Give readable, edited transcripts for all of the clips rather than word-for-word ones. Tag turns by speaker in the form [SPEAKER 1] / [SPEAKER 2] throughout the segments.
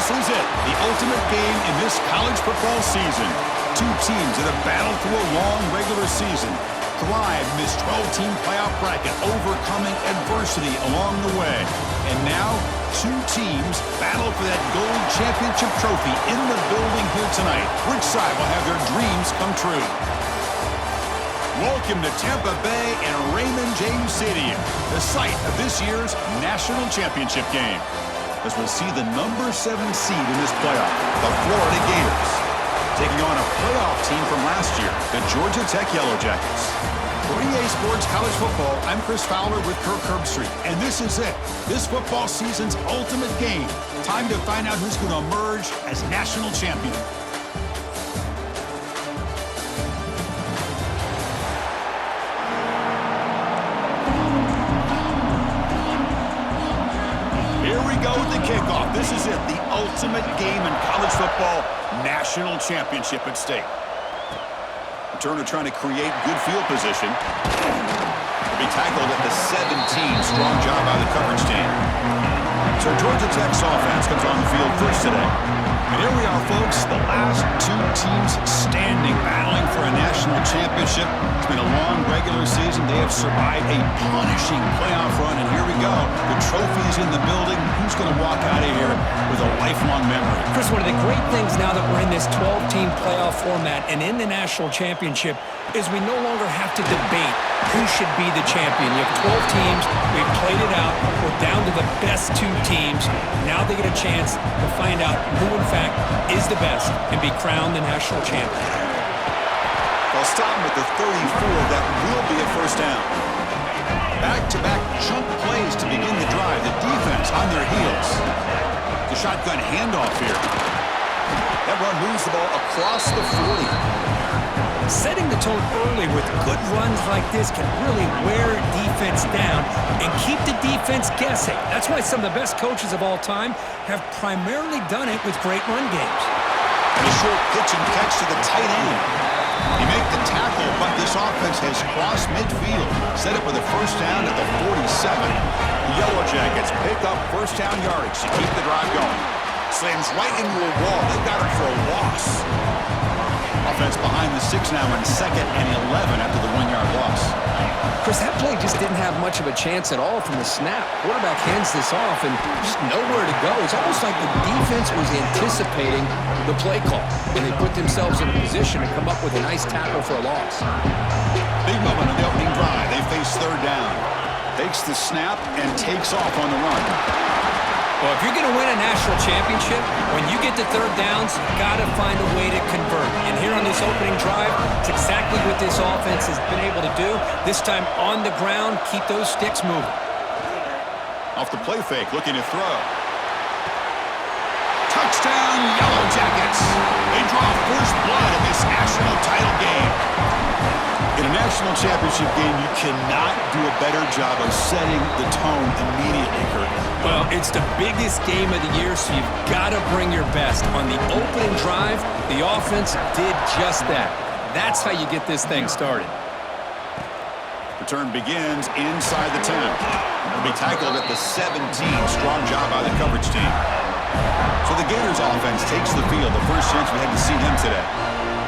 [SPEAKER 1] This is it, the ultimate game in this college football season. Two teams that have battled through a long regular season, thrived in this 12-team playoff bracket, overcoming adversity along the way. And now, two teams battle for that gold championship trophy in the building here tonight. Which side will have their dreams come true? Welcome to Tampa Bay and Raymond James Stadium, the site of this year's national championship game. As we'll see the number 7 seed in this playoff, the Florida Gators, taking on a playoff team from last year, the Georgia Tech Yellow Jackets. For EA Sports College Football, I'm Chris Fowler with Kirk Herbstreit, and this is it, this football season's ultimate game. Time to find out who's going to emerge as national champion. Here we go with the kickoff. This is it, the ultimate game in college football, national championship at stake. Returner trying to create good field position. To be tackled at the 17. Strong job by the coverage team. So Georgia Tech's offense comes on the field first today. And here we are, folks, the last two teams standing, battling for a national championship. It's been a long regular season. They have survived a punishing playoff run, and here we go. The trophy's in the building. Who's going to walk out of here with a lifelong memory?
[SPEAKER 2] Chris, one of the great things now that we're in this 12-team playoff format and in the national championship is we no longer have to debate who should be the champion. You have 12 teams. We've played it out. We're down to the best 2 teams. Now they get a chance to find out who, in fact, is the best and be crowned the national champion.
[SPEAKER 1] They'll stop him at the 34. That will be a first down. Back-to-back chunk plays to begin the drive. The defense on their heels. The shotgun handoff here. That run moves the ball across the 40.
[SPEAKER 2] Setting the tone early with good runs like this can really wear defense down and keep the defense guessing. That's why some of the best coaches of all time have primarily done it with great run games.
[SPEAKER 1] And a short pitch and catch to the tight end. He made the tackle, but this offense has crossed midfield. Set up with a first down at the 47. The Yellow Jackets pick up first down yardage to keep the drive going. Slams right into a wall. They got it for a loss. Offense behind the 6 now in 2nd and 11 after the 1-yard loss.
[SPEAKER 3] Chris, that play just didn't have much of a chance at all from the snap. Quarterback hands this off and just nowhere to go. It's almost like the defense was anticipating the play call, and they put themselves in a position to come up with a nice tackle for a loss.
[SPEAKER 1] Big moment on the opening drive. They face 3rd down. Takes the snap and takes off on the run.
[SPEAKER 2] Well, if you're going to win a national championship, when you get to 3rd downs, you've got to find a way to convert. And here on this opening drive, it's exactly what this offense has been able to do. This time on the ground, keep those sticks moving.
[SPEAKER 1] Off the play fake, looking to throw. Touchdown, Yellow Jackets. They draw first blood in this national title game. In a national championship game, you cannot do a better job of setting the tone immediately, Kurt.
[SPEAKER 2] Well, it's the biggest game of the year, so you've got to bring your best. On the opening drive, the offense did just that. That's how you get this thing started.
[SPEAKER 1] Return begins inside the 10. Will be tackled at the 17. Strong job by the coverage team. So the Gators offense takes the field. The first chance we had to see them today.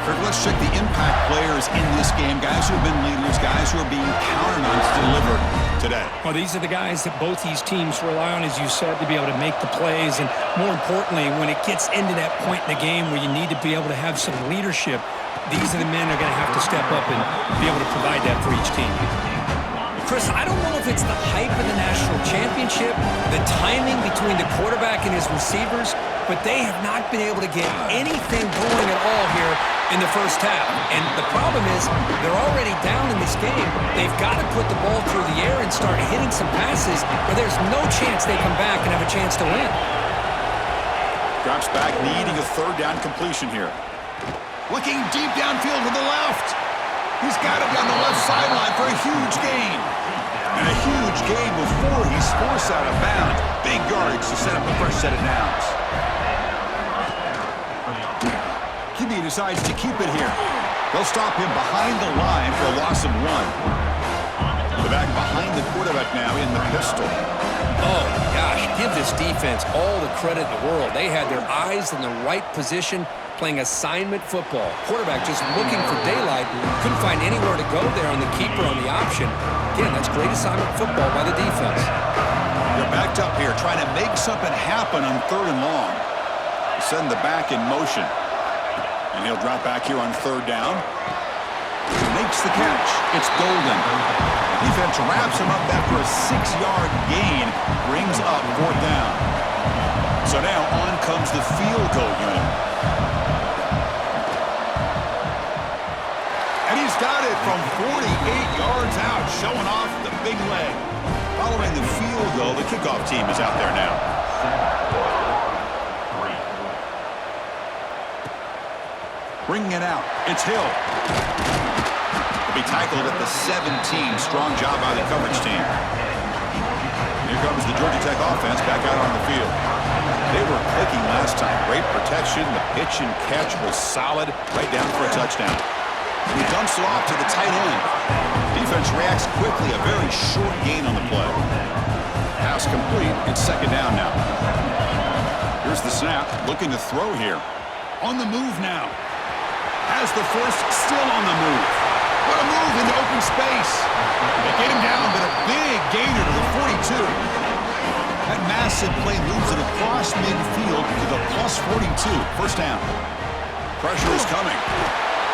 [SPEAKER 1] Kirk, let's check the impact players in this game. Guys who have been leaders, guys who are being counted on to deliver today.
[SPEAKER 2] Well, these are the guys that both these teams rely on, as you said, to be able to make the plays. And more importantly, when it gets into that point in the game where you need to be able to have some leadership, these are the men that are going to have to step up and be able to provide that for each team. Chris, I don't know if it's the hype of the national championship, the timing between the quarterback and his receivers, but they have not been able to get anything going at all here in the first half. And the problem is they're already down in this game. They've got to put the ball through the air and start hitting some passes, or there's no chance they come back and have a chance to win.
[SPEAKER 1] Drops back, needing a 3rd down completion here. Looking deep downfield to the left. He's got it down the left sideline for a huge gain. And a huge gain before he's forced out of bounds. Big yardage to set up a fresh set of downs. QB decides to keep it here. They'll stop him behind the line for a loss of 1. The back behind the quarterback now in the pistol.
[SPEAKER 3] Oh, my gosh, give this defense all the credit in the world. They had their eyes in the right position, playing assignment football. Quarterback just looking for daylight, couldn't find anywhere to go there on the keeper on the option. Again, that's great assignment football by the defense.
[SPEAKER 1] They're backed up here, trying to make something happen on 3rd and long. Send the back in motion. And he'll drop back here on 3rd down. Makes the catch. It's Golden. Defense wraps him up after a 6-yard gain. Brings up 4th down. So now on comes the field goal unit. And he's got it from 48 yards out, showing off the big leg. Following the field goal, the kickoff team is out there now. Bringing it out. It's Hill. He'll be tackled at the 17. Strong job by the coverage team. Here comes the Georgia Tech offense back out on the field. They were clicking last time. Great protection. The pitch and catch was solid. Right down for a touchdown. And he dumps it off to the tight end. Defense reacts quickly. A very short gain on the play. Pass complete. It's 2nd down now. Here's the snap. Looking to throw here. On the move now. Has the first, still on the move. What a move into open space. They get him down, but a big gainer to the 42. That massive play moves it across midfield to the +42. 1st down. Pressure is coming.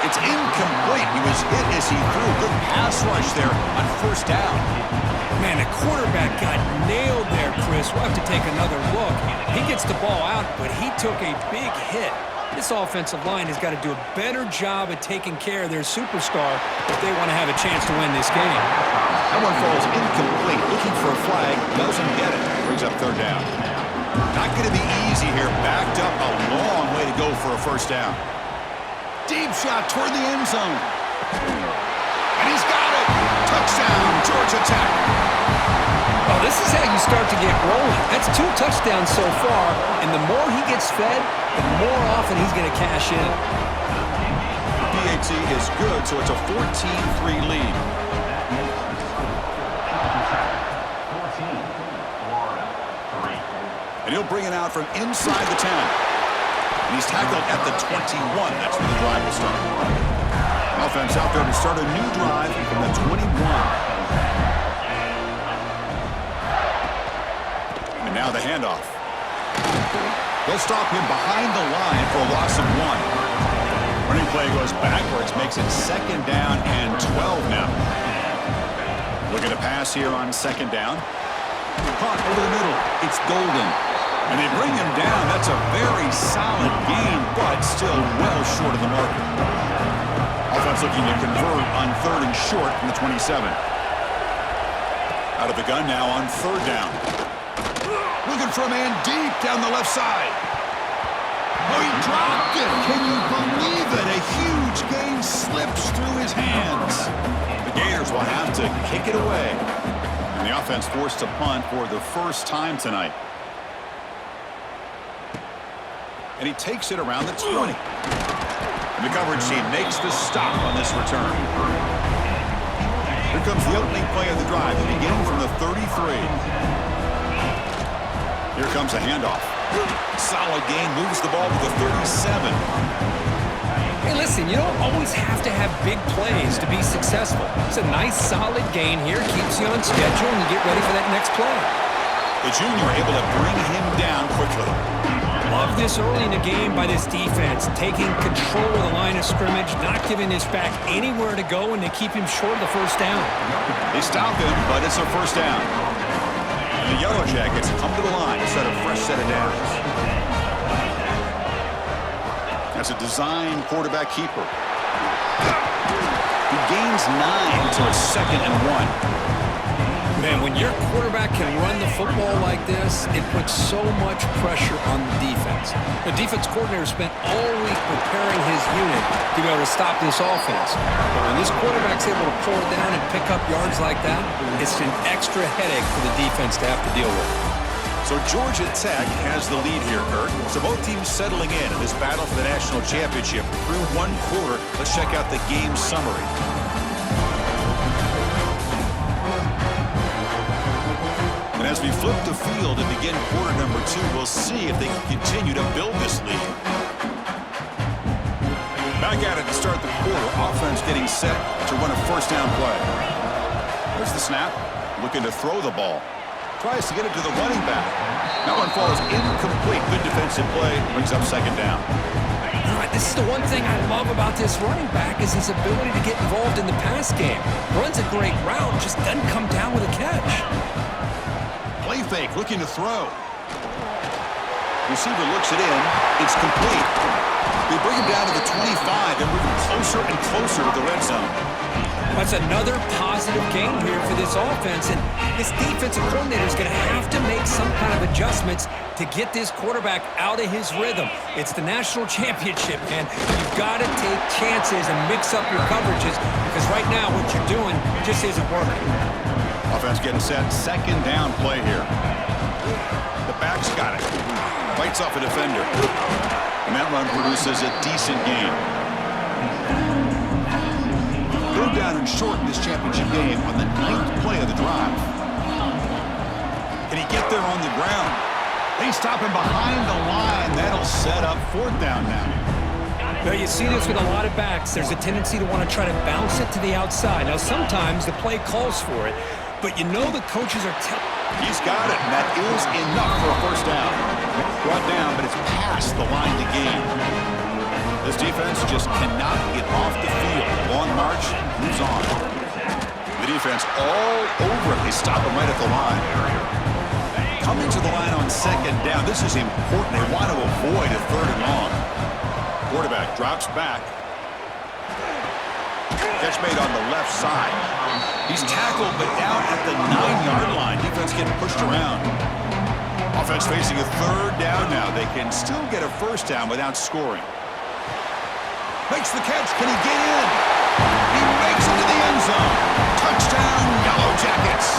[SPEAKER 1] It's incomplete. He was hit as he threw. Good pass rush there on 1st down.
[SPEAKER 2] Man, the quarterback got nailed there, Chris. We'll have to take another look. He gets the ball out, but he took a big hit. This offensive line has got to do a better job at taking care of their superstar if they want to have a chance to win this game.
[SPEAKER 1] That one falls incomplete. Looking for a flag. Doesn't get it. Brings up 3rd down. Not going to be easy here. Backed up a long way to go for a 1st down. Deep shot toward the end zone. And he's got it. Touchdown, Georgia Tech.
[SPEAKER 3] Oh, this is how you start to get rolling. That's 2 touchdowns so far, and the more he gets fed, the more often he's going to cash in.
[SPEAKER 1] PAT is good, so it's a 14-3 lead. And he'll bring it out from inside the 10. And he's tackled at the 21. That's where the drive will start. Offense out there to start a new drive from the 21. And now the handoff. They'll stop him behind the line for a loss of 1. Running play goes backwards, makes it 2nd down and 12 now. Looking to pass here on 2nd down. Caught over the middle. It's Golden. And they bring him down. That's a very solid gain, but still well short of the marker. Offense looking to convert on 3rd and short from the 27. Out of the gun now on 3rd down. Looking for a man deep down the left side. Oh, he dropped it. Can you believe it? A huge gain slips through his hands. The Gators will have to kick it away. And the offense forced to punt for the 1st time tonight. And he takes it around the 20. And the coverage team makes the stop on this return. Here comes the opening play of the drive. They begin from the 33. Here comes a handoff. Solid gain, moves the ball to the 37.
[SPEAKER 3] Hey, listen, you don't always have to have big plays to be successful. It's a nice, solid gain here. Keeps you on schedule, and you get ready for that next play.
[SPEAKER 1] The junior able to bring him down quickly.
[SPEAKER 2] Love this early in the game by this defense, taking control of the line of scrimmage, not giving this back anywhere to go, and they keep him short of the 1st down.
[SPEAKER 1] They stop him, but it's a 1st down. And the Yellow Jackets come to the line to set a fresh set of downs. That's a design quarterback keeper. He gains 9 to a 2nd and 1.
[SPEAKER 3] Man, when your quarterback can run the football like this, it puts so much pressure on the defense. The defense coordinator spent all week preparing his unit to be able to stop this offense. But when this quarterback's able to pull it down and pick up yards like that, it's an extra headache for the defense to have to deal with.
[SPEAKER 1] So Georgia Tech has the lead here, Kurt. So both teams settling in this battle for the national championship through 1 quarter. Let's check out the game summary. And as As we flip the field and begin quarter number 2, we'll see if they can continue to build this lead. Back at it to start the quarter. Offense getting set to run a first down play. There's the snap. Looking to throw the ball. Tries to get it to the running back. That one falls incomplete. Good defensive play. Brings up second down.
[SPEAKER 3] All right, this is the one thing I love about this running back is his ability to get involved in the pass game. Runs a great route, just doesn't come down with a catch.
[SPEAKER 1] Play fake, looking to throw. Receiver looks it in. It's complete. They bring him down to the 25. They're moving closer and closer to the red zone.
[SPEAKER 2] That's another positive game here for this offense, and this defensive coordinator is going to have to make some kind of adjustments to get this quarterback out of his rhythm. It's the national championship, and you've got to take chances and mix up your coverages because right now what you're doing just isn't working.
[SPEAKER 1] Offense getting set. Second down play here. The back's got it. Bites off a defender. And that run produces a decent gain. Third down and short in this championship game on the 9th play of the drive. Can he get there on the ground? They stop him behind the line. That'll set up fourth down now.
[SPEAKER 2] Now, you see this with a lot of backs. There's a tendency to want to try to bounce it to the outside. Now, sometimes the play calls for it, but you know the coaches are telling.
[SPEAKER 1] He's got it, and that is enough for a first down. Brought down, but it's past the line to gain. This defense just cannot get off the field. Long march, moves on. The defense all over it. They stop him right at the line. Coming to the line on second down. This is important. They want to avoid a third and long. Quarterback drops back. Catch made on the left side. He's tackled, but down at the 9-yard line. Defense getting pushed around. Offense facing a third down now. They can still get a first down without scoring. Makes the catch. Can he get in? He makes it to the end zone. Touchdown, Yellow Jackets.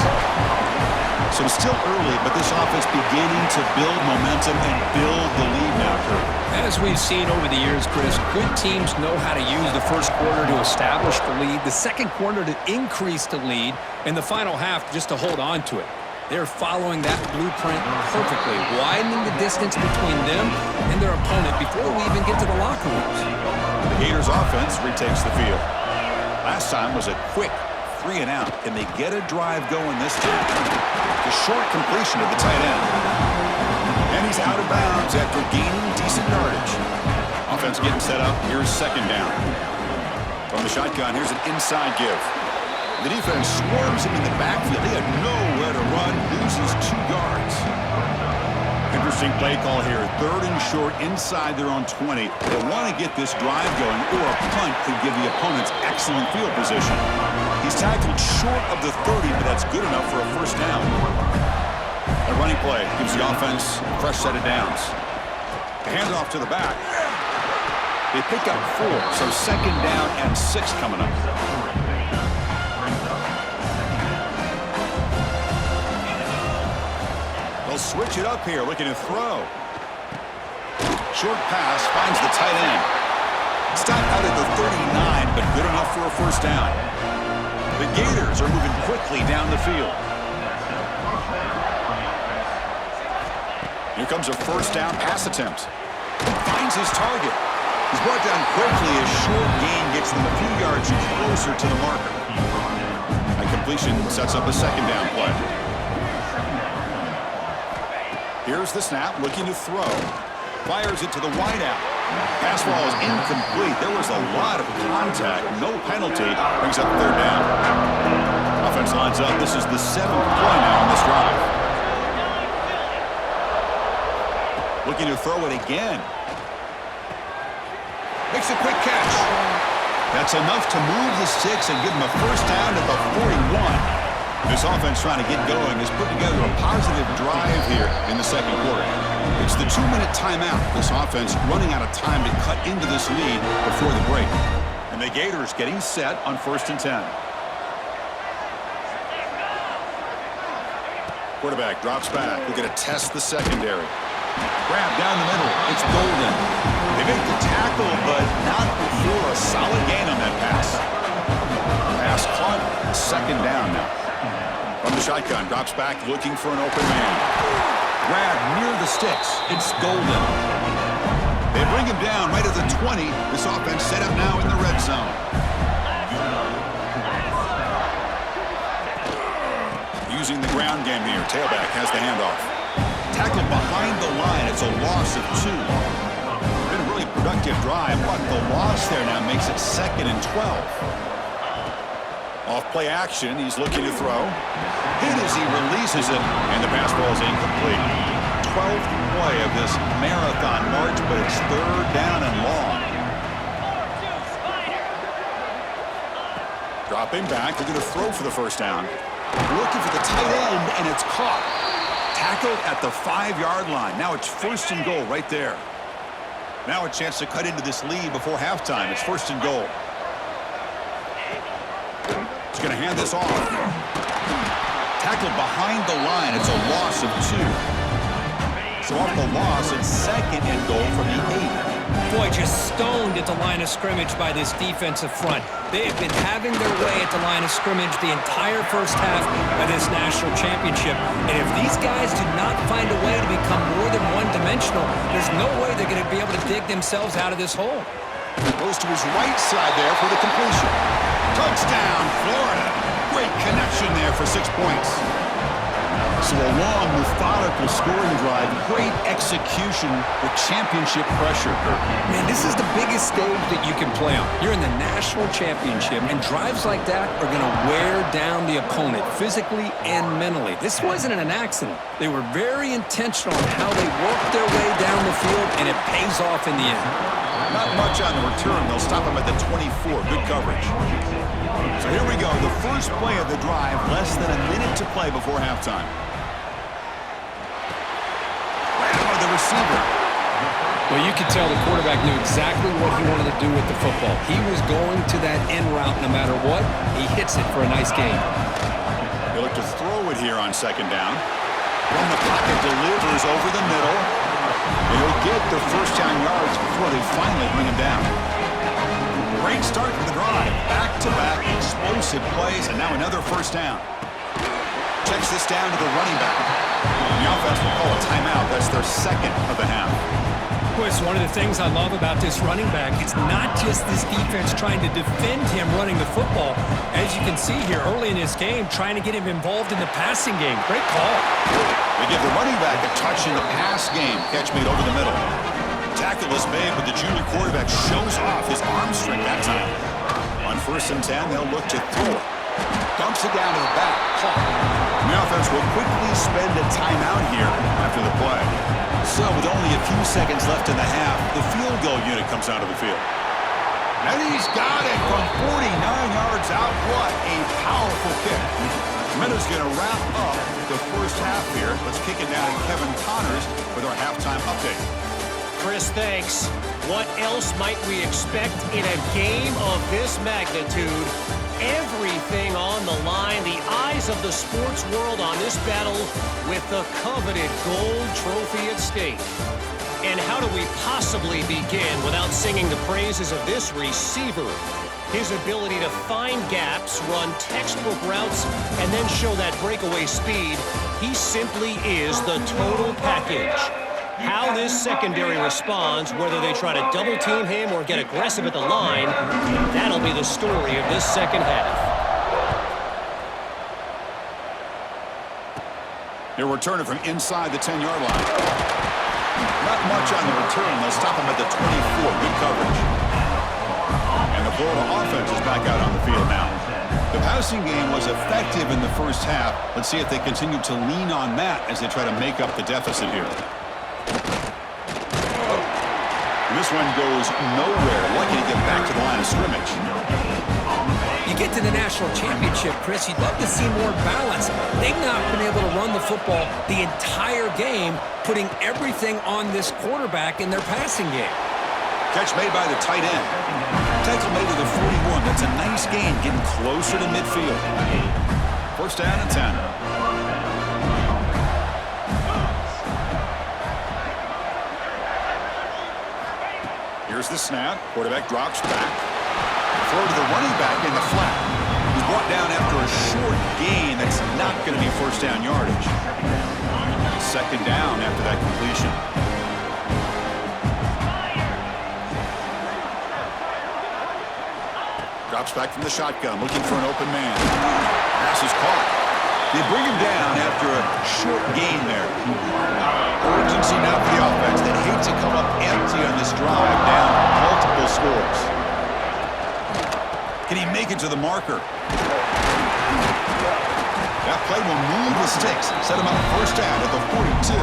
[SPEAKER 1] So it's still early, but this offense beginning to build momentum and build the lead now, Kurt.
[SPEAKER 3] As we've seen over the years, Chris, good teams know how to use the first quarter to establish the lead, the second quarter to increase the lead, and the final half just to hold on to it. They're following that blueprint perfectly, widening the distance between them and their opponent before we even get to the locker rooms.
[SPEAKER 1] The Gators offense retakes the field. Last time was a quick 3 and out. Can they get a drive going this time? The short completion of the tight end. And he's out of bounds after gaining decent yardage. Offense getting set up. Here's second down. From the shotgun, here's an inside give. The defense swarms him in the backfield. They had nowhere to run. Loses 2 yards. Interesting play call here. Third and short inside their own 20. They want to get this drive going, or a punt could give the opponents excellent field position. He's tackled short of the 30, but that's good enough for a first down. A running play gives the offense a fresh set of downs. The handoff to the back. They pick up 4, so second down and 6 coming up. They'll switch it up here, looking to throw. Short pass finds the tight end. Stop out at the 39, but good enough for a first down. The Gators are moving quickly down the field. Here comes a first down pass attempt. Finds his target. He's brought down quickly. A short gain gets them a few yards closer to the marker. A completion sets up a second down play. Here's the snap, looking to throw. Fires it to the wideout. Pass ball is incomplete. There was a lot of contact. No penalty. Brings up third down. Offense lines up. This is the 7th play now on this drive. Looking to throw it again. Makes a quick catch. That's enough to move the sticks and give them a first down at the 41. This offense trying to get going has put together a positive drive here in the second quarter. It's the 2-minute timeout. This offense running out of time to cut into this lead before the break. And the Gators getting set on 1st and 10. Quarterback drops back. We're going to test the secondary. Grab down the middle. It's Golden. They make the tackle, but not before a solid gain on that pass. Pass caught. Second down now. From the shotgun, drops back looking for an open man. Grab near the sticks. It's Golden. They bring him down right at the 20. This offense set up now in the red zone. Using the ground game here. Tailback has the handoff. Tackled behind the line. It's a loss of 2. Been a really productive drive, but the loss there now makes it 2nd and 12. Off play action, he's looking to throw. Hit as he releases it, and the pass ball is incomplete. 12th play of this marathon march, but it's 3rd down and long. Dropping back, they're going to throw for the first down. Looking for the tight end, and it's caught. Tackled at the 5-yard line. Now it's 1st and goal right there. Now a chance to cut into this lead before halftime. It's 1st and goal. He's going to hand this off. Tackled behind the line. It's a loss of 2. So off the loss, it's 2nd and goal from the 8.
[SPEAKER 2] Boy, just stoned at the line of scrimmage by this defensive front. They have been having their way at the line of scrimmage the entire first half of this national championship. And if these guys do not find a way to become more than one-dimensional, there's no way they're going to be able to dig themselves out of this hole.
[SPEAKER 1] Goes to his right side there for the completion. Touchdown, Florida. Great connection there for 6 points. So a long, methodical scoring drive. Great execution with championship pressure.
[SPEAKER 2] Man, this is the biggest stage that you can play on. You're in the national championship, and drives like that are going to wear down the opponent physically and mentally. This wasn't an accident. They were very intentional on how they worked their way down the field, and it pays off in the end.
[SPEAKER 1] Not much on the return. They'll stop him at the 24. Good coverage. So here we go. The first play of the drive. Less than a minute to play before halftime. Wow, the receiver.
[SPEAKER 2] Well, you could tell the quarterback knew exactly what he wanted to do with the football. He was going to that end route no matter what. He hits it for a nice gain.
[SPEAKER 1] They look to throw it here on 2nd down. From the pocket, delivers over the middle. He'll get the first down yards before they finally bring him down. Great start to the drive. Back-to-back explosive plays, and now another first down. Checks this down to the running back. The offense will call a timeout. That's their 2nd of the half.
[SPEAKER 2] Boy, it's one of the things I love about this running back. It's not just this defense trying to defend him running the football. As you can see here early in this game, trying to get him involved in the passing game. Great call.
[SPEAKER 1] They give the running back a touch in the pass game. Catch made over the middle. Tackle is made, but the junior quarterback shows off his arm strength that time. On 1st and 10, they'll look to throw it. Dumps it down to the back. The offense will quickly spend a timeout here after the play. So with only a few seconds left in the half, the field goal unit comes out of the field. And he's got it from 49 yards out. What a powerful kick. Meadows going to wrap up the first half here. Let's kick it down to Kevin Connors with our halftime update.
[SPEAKER 4] Chris, thanks. What else might we expect in a game of this magnitude? Everything on the line, the eyes of the sports world on this battle with the coveted gold trophy at stake. And how do we possibly begin without singing the praises of this receiver? His ability to find gaps, run textbook routes, and then show that breakaway speed. He simply is the total package. How this secondary responds, whether they try to double-team him or get aggressive at the line, that'll be the story of this second half.
[SPEAKER 1] He'll return it from inside the 10-yard line. Not much on the return. They'll stop him at the 24. Good coverage. And the Florida offense is back out on the field now. The passing game was effective in the first half. Let's see if they continue to lean on that as they try to make up the deficit here. And this one goes nowhere. Lucky to get back to the line of scrimmage.
[SPEAKER 2] You get to the national championship, Chris, you'd love to see more balance. They've not been able to run the football the entire game, putting everything on this quarterback in their passing game.
[SPEAKER 1] Catch made by the tight end. Tackle made to the 41. That's a nice gain, getting closer to midfield. First down and 10. Here's the snap. Quarterback drops back. Throw to the running back in the flat. He's brought down after a short gain that's not not going to be first down yardage. Second down after that completion. Drops back from the shotgun, looking for an open man. Pass is caught. They bring him down after a short gain there. Urgency now for the offense that hates to come up empty on this drive, down multiple scores. Can he make it to the marker? That play will move the sticks, set him up first down at the 42.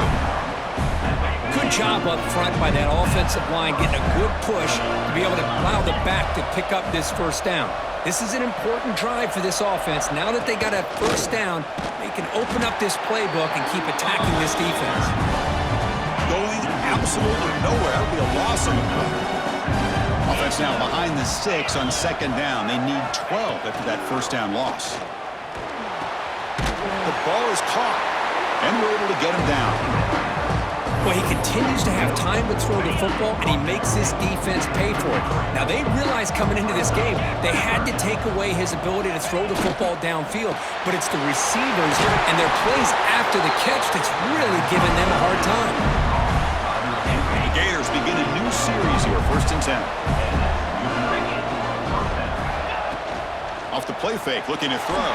[SPEAKER 2] Good job up front by that offensive line, getting a good push to be able to allow the back to pick up this first down. This is an important drive for this offense. Now that they got a first down, they can open up this playbook and keep attacking this defense.
[SPEAKER 1] Going absolutely nowhere. That'll be a loss on the play. Offense now behind the 6 on second down. They need 12 after that first down loss. The ball is caught, and we're able to get him down.
[SPEAKER 2] Well, he continues to have time to throw the football, and he makes this defense pay for it. Now, they realized coming into this game they had to take away his ability to throw the football downfield, but it's the receivers and their plays after the catch that's really giving them a hard time.
[SPEAKER 1] The Gators begin a new series here, 1st and 10. Off the play fake, looking to throw.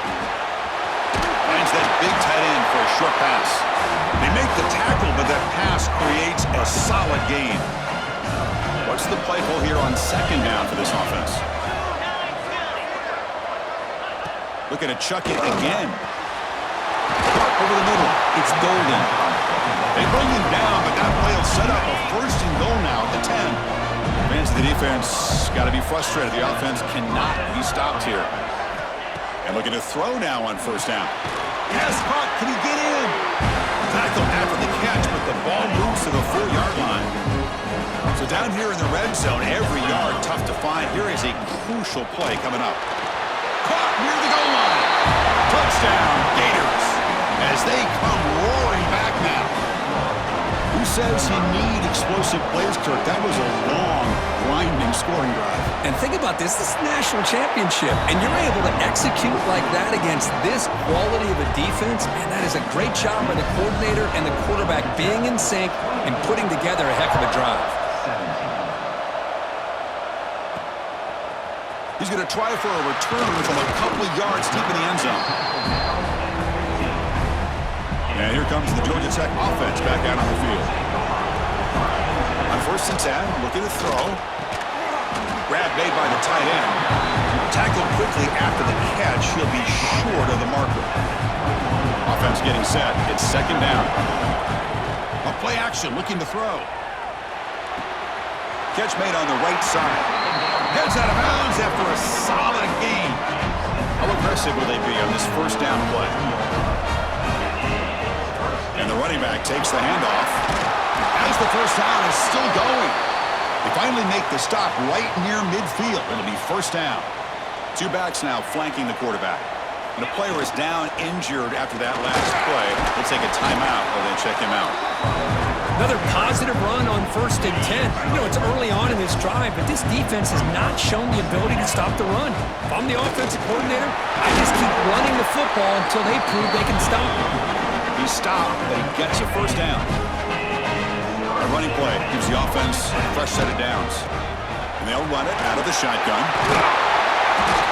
[SPEAKER 1] Finds that big tight end for a short pass. They make the tackle, but that pass creates a solid gain. What's the play call here on second down for this offense? Looking to chuck it again. Over the middle, it's Golden. They bring him down, but that play will set up a first and goal now at the 10. Fans of the defense got to be frustrated. The offense cannot be stopped here. And looking to throw now on first down. Yes, caught. Can he get in? Tackle after the catch, but the ball moves to the 4-yard line. So down here in the red zone, every yard tough to find. Here is a crucial play coming up. Caught near the goal line. Touchdown, Gators, as they come roaring back now. Who says you need explosive plays, Kirk? That was a long, grinding scoring drive.
[SPEAKER 2] And think about this. This is a national championship, and you're able to execute like that against this quality of a defense, man, that is a great job by the coordinator and the quarterback being in sync and putting together a heck of a drive.
[SPEAKER 1] He's going to try for a return from a couple of yards deep in the end zone. And here comes the Georgia Tech offense back out on the field. On 1st and 10, looking to throw. Grab made by the tight end. Tackled quickly after the catch. He'll be short of the marker. Offense getting set. It's second down. A play action, looking to throw. Catch made on the right side. Heads out of bounds after a solid gain. How aggressive will they be on this first down play? And the running back takes the handoff. As the first down is still going. They finally make the stop right near midfield. It'll be first down. 2 backs now flanking the quarterback. And the player is down injured after that last play. We'll take a timeout while they check him out.
[SPEAKER 2] Another positive run on 1st and 10. You know, it's early on in this drive, but this defense has not shown the ability to stop the run. If I'm the offensive coordinator, I just keep running the football until they prove they can stop it.
[SPEAKER 1] He stopped, but he gets a first down. A running play gives the offense a fresh set of downs. And they'll run it out of the shotgun.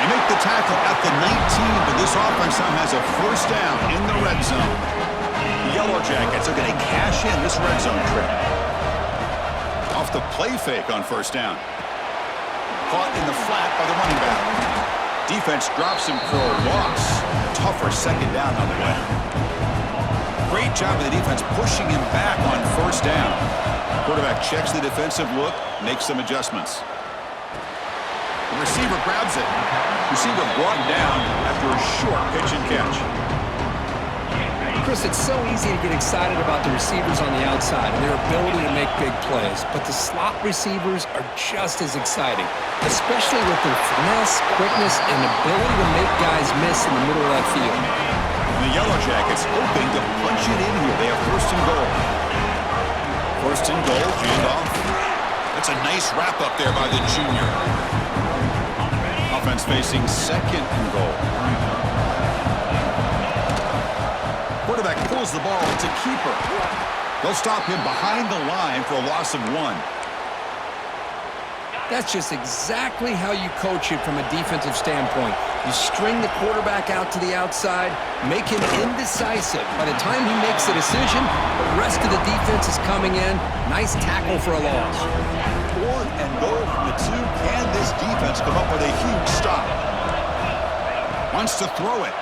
[SPEAKER 1] They make the tackle at the 19, but this offense now has a first down in the red zone. The Yellow Jackets are going to cash in this red zone trip. Off the play fake on first down. Caught in the flat by the running back. Defense drops him for a loss. Tougher second down on the way. Great job of the defense pushing him back on first down. Quarterback checks the defensive look, makes some adjustments. The receiver grabs it. Receiver brought down after a short pitch and catch.
[SPEAKER 2] Chris, it's so easy to get excited about the receivers on the outside and their ability to make big plays, but the slot receivers are just as exciting, especially with their finesse, quickness, and ability to make guys miss in the middle of that field.
[SPEAKER 1] And the Yellow Jackets hoping to punch it in here. They have first and goal. First and goal, handoff. That's a nice wrap up there by the junior. Offense facing second and goal. drills the ball to keeper. They'll stop him behind the line for a loss of 1.
[SPEAKER 3] That's just exactly how you coach it from a defensive standpoint. You string the quarterback out to the outside, make him indecisive. By the time he makes a decision, the rest of the defense is coming in. Nice tackle for a loss.
[SPEAKER 1] 4th and goal from the 2. Can this defense come up with a huge stop? Wants to throw it.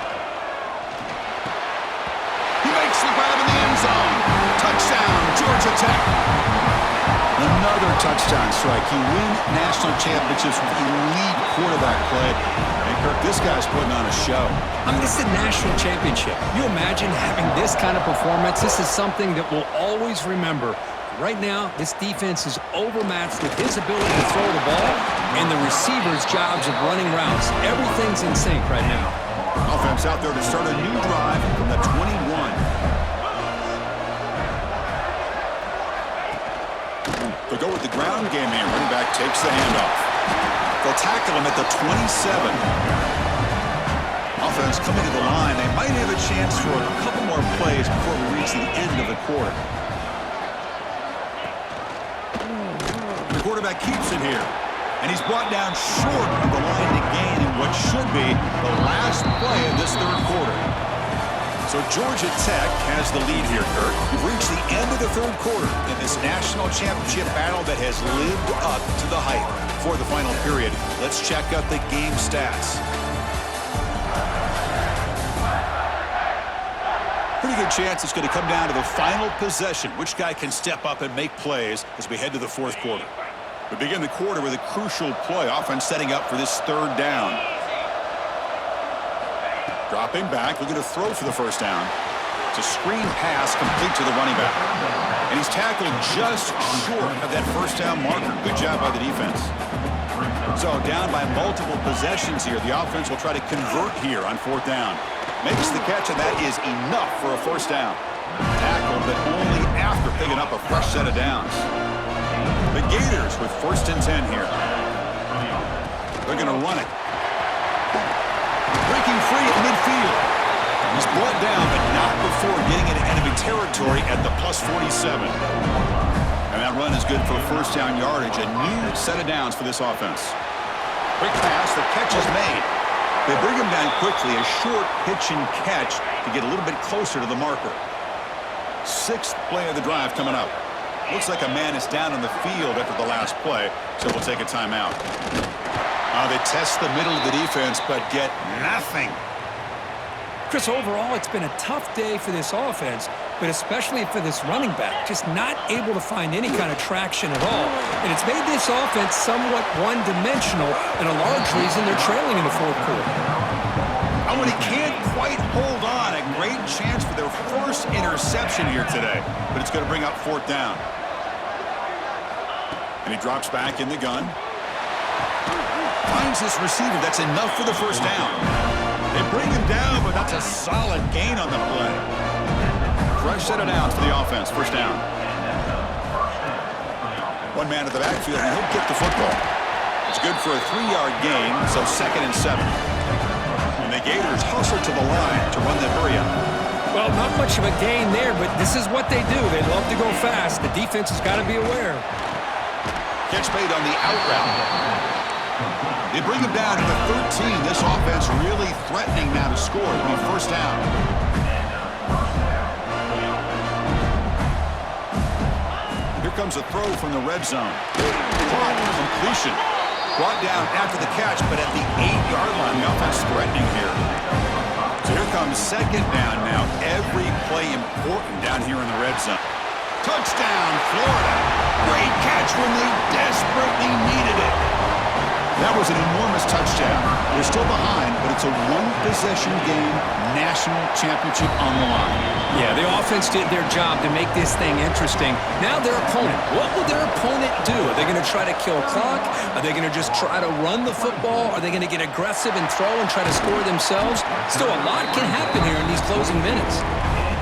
[SPEAKER 1] He makes the grab in the end zone. Touchdown, Georgia Tech. Another touchdown strike. You win national championships with elite quarterback play. And, Kirk, this guy's putting on a show.
[SPEAKER 2] I mean, this is a national championship. You imagine having this kind of performance? This is something that we'll always remember. Right now, this defense is overmatched with his ability to throw the ball and the receivers' jobs of running routes. Everything's in sync right now.
[SPEAKER 1] Offense out there to start a new drive from the 21. They'll go with the ground game here. Running back takes the handoff. They'll tackle him at the 27. Offense coming to the line. They might have a chance for a couple more plays before we reach the end of the quarter. The quarterback keeps it here. And he's brought down short of the line to gain in what should be the last play of this third quarter. So Georgia Tech has the lead here, Kirk. We've reached the end of the third quarter in this national championship battle that has lived up to the hype. For the final period, let's check out the game stats. Pretty good chance it's going to come down to the final possession. Which guy can step up and make plays as we head to the fourth quarter? We begin the quarter with a crucial play. Offense setting up for this third down. Dropping back, looking to throw for the first down. It's a screen pass complete to the running back. And he's tackled just short of that first down marker. Good job by the defense. So down by multiple possessions here. The offense will try to convert here on fourth down. Makes the catch, and that is enough for a first down. Tackled, but only after picking up a fresh set of downs. The Gators with 1st and 10 here. They're going to run it. Breaking free at midfield. He's brought down, but not before getting into enemy territory at the plus 47. And that run is good for first down yardage. A new set of downs for this offense. Quick pass, the catch is made. They bring him down quickly, a short pitch and catch to get a little bit closer to the marker. 6th play of the drive coming up. Looks like a man is down on the field after the last play, so we'll take a timeout. They test the middle of the defense, but get nothing.
[SPEAKER 2] Chris, overall, it's been a tough day for this offense, but especially for this running back. Just not able to find any kind of traction at all. And it's made this offense somewhat one-dimensional, and a large reason they're trailing in the fourth quarter.
[SPEAKER 1] And when he can't quite hold on, a great chance for their first interception here today, but it's going to bring up fourth down. And he drops back in the gun. Finds this receiver. That's enough for the first down. They bring him down, but that's a solid gain on the play. Fresh set of downs for the offense. First down. One man at the backfield, and he'll get the football. It's good for a 3-yard gain, so 2nd and 7. And the Gators hustle to the line to run the hurry up.
[SPEAKER 2] Well, not much of a gain there, but this is what they do. They love to go fast. The defense has got to be aware.
[SPEAKER 1] Catch made on the out route. They bring him down to the 13. This offense really threatening now to score. It'll be first down. Here comes a throw from the red zone. Caught, completion. Brought down after the catch, but at the 8-yard line, the offense threatening here. So here comes second down now. Every play important down here in the red zone. Touchdown, Florida. Great catch when they desperately needed it. That was an enormous touchdown. They're still behind, but it's a one-possession game, national championship on the line.
[SPEAKER 2] Yeah, the offense did their job to make this thing interesting. Now their opponent. What will their opponent do? Are they going to try to kill clock? Are they going to just try to run the football? Are they going to get aggressive and throw and try to score themselves? Still, a lot can happen here in these closing minutes.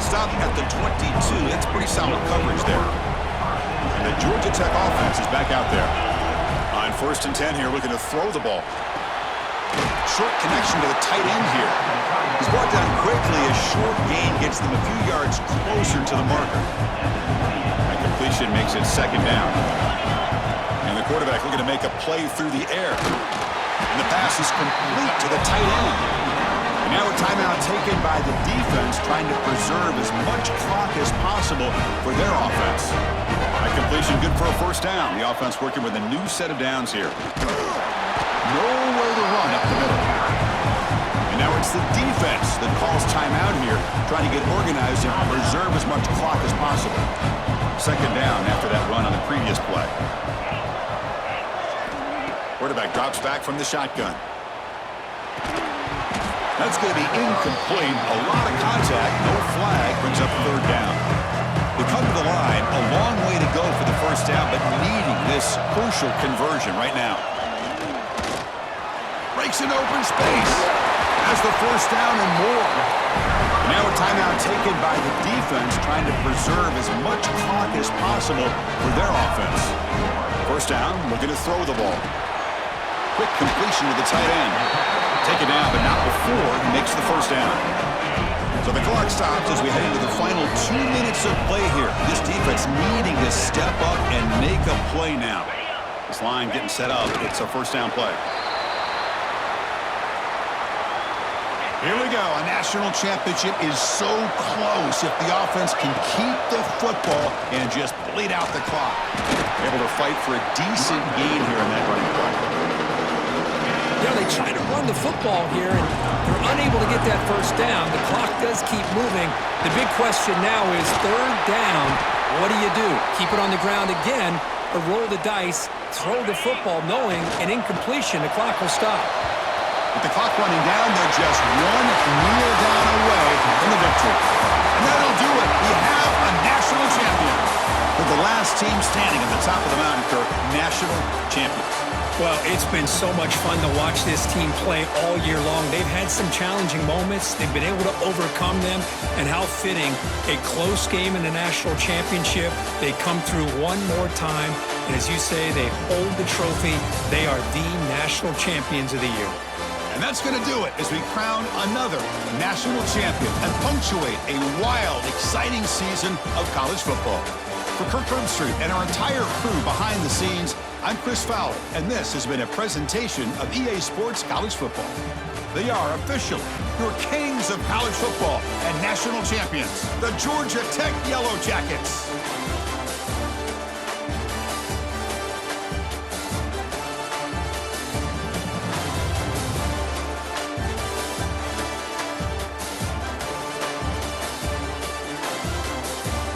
[SPEAKER 1] Stop at the 22. That's pretty solid coverage there. And the Georgia Tech offense is back out there. On 1st and 10 here, looking to throw the ball. Short connection to the tight end here. He's brought down quickly. A short gain gets them a few yards closer to the marker. That completion makes it second down. And the quarterback looking to make a play through the air. And the pass is complete to the tight end. And now a timeout taken by the defense, trying to preserve as much clock as possible for their offense. That completion good for a first down. The offense working with a new set of downs here. Nowhere to run up the middle. And now it's the defense that calls timeout here, trying to get organized and preserve as much clock as possible. Second down after that run on the previous play. Quarterback drops back from the shotgun. That's going to be incomplete. A lot of contact. No flag. Brings up third down. They come to the line. A long way to go for the first down, but needing this crucial conversion right now. Breaks an open space. Has the first down and more. And now a timeout taken by the defense, trying to preserve as much clock as possible for their offense. First down, looking to throw the ball. Quick completion to the tight end. Take it down, but not before he makes the first down. So the clock stops as we head into the final 2 minutes of play here. This defense needing to step up and make a play now. This line getting set up. It's a first down play. Here we go. A national championship is so close if the offense can keep the football and just bleed out the clock. Able to fight for a decent gain here in that running play.
[SPEAKER 3] Yeah, they try to run the football here, and they're unable to get that first down. The clock does keep moving. The big question now is third down. What do? Keep it on the ground again, or roll the dice, throw the football, knowing an incompletion, the clock will stop.
[SPEAKER 1] With the clock running down, they're just one kneel down away from the victory. And that'll do it. We have a national champion. With the last team standing at the top of the mountain, Kirk, national champions.
[SPEAKER 2] Well, it's been so much fun to watch this team play all year long. They've had some challenging moments. They've been able to overcome them. And how fitting, a close game in the national championship. They come through one more time. And as you say, they hold the trophy. They are the national champions of the year.
[SPEAKER 1] And that's going to do it as we crown another national champion and punctuate a wild, exciting season of college football. For Kirk Herbstreit and our entire crew behind the scenes, I'm Chris Fowler, and this has been a presentation of EA Sports College Football. They are officially your kings of college football and national champions, the Georgia Tech Yellow Jackets.